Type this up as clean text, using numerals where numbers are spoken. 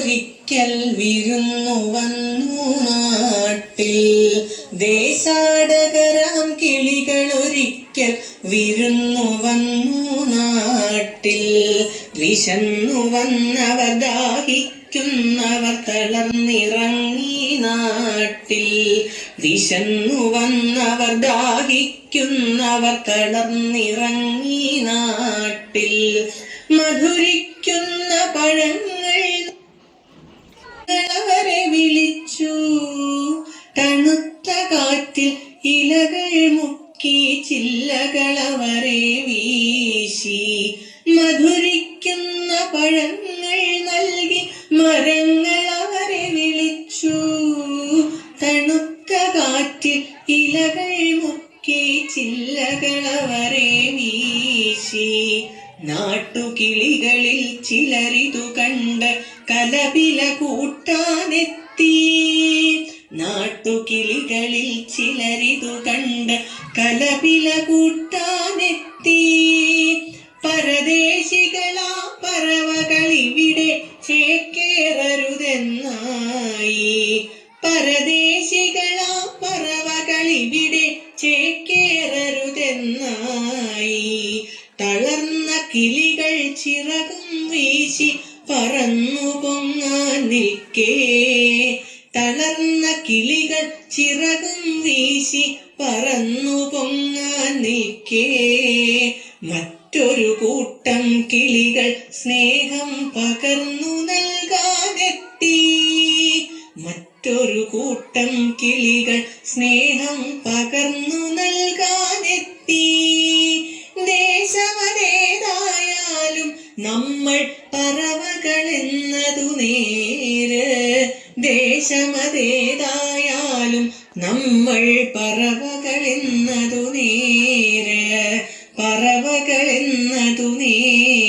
കിളികളൊരിക്കൽ വിരുന്നു വന്നു നാട്ടിൽ. ദേശാടകരാം കിളികളൊരിക്കൽ വിരുന്നു വന്നു നാട്ടിൽ. വിശന്നു വന്നവർ ദാഹിക്കുന്നവർ തളർന്നിറങ്ങി നാട്ടിൽ. വിശന്നു വന്നവർ ദാഹിക്കുന്നവർ തളർന്നിറങ്ങി നാട്ടിൽ. മധുരിക്കുന്ന പഴങ്ങൾ അവരെ വിളിച്ചു. തണുത്ത കാറ്റിൽ ഇലകൾ മുക്കി ചില്ലകളവരെ വീശി. മധുരിക്കുന്ന പഴങ്ങൾ നൽകി മരങ്ങൾ അവരെ വിളിച്ചു. തണുത്ത കാറ്റിൽ ഇലകൾ മുക്കി ചില്ലകളവരെ വീശി. നാട്ടുകിളികളിൽ ചിലരിതു കണ്ട് കലപില കൂട്ടാനെത്തി. നാട്ടുകിളികളിൽ ചിലരിതു കണ്ട് കലപില കൂട്ടാനെത്തി. പരദേശികളാ പറവകളിവിടെ ചേക്കേറരുതെന്നായി. പരദേശികളാ പറവകളിവിടെ ചേക്കേറരുതെന്നായി. തളർന്ന കിളികൾ ചിറകും വീശി പറന്നു പൊങ്ങാൻ നിൽക്കേ. തളർന്ന കിളികൾ ചിറകും വീശി പറന്നു പൊങ്ങാൻ നിൽക്കേ. മറ്റൊരു കൂട്ടം കിളികൾ സ്നേഹം പകർന്നു നൽകാനെത്തി. മറ്റൊരു കൂട്ടം കിളികൾ സ്നേഹം പകർന്നു നൽകാനെത്തി. ദേശമതേതായാലും നമ്മൾ പറവകളെന്നതു നേര്. ദേശമതേതായാലും നമ്മൾ പറവകളെന്നതു നേര്. പറവകളെന്നതു നേര്.